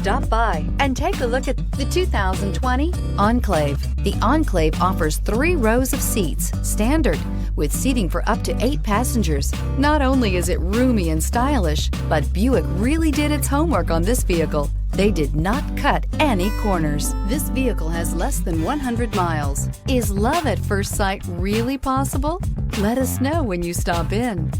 Stop by and take a look at the 2020 Enclave. The Enclave offers 3 rows of seats, standard, with seating for up to 8 passengers. Not only is it roomy and stylish, but Buick really did its homework on this vehicle. They did not cut any corners. This vehicle has less than 100 miles. Is love at first sight really possible? Let us know when you stop in.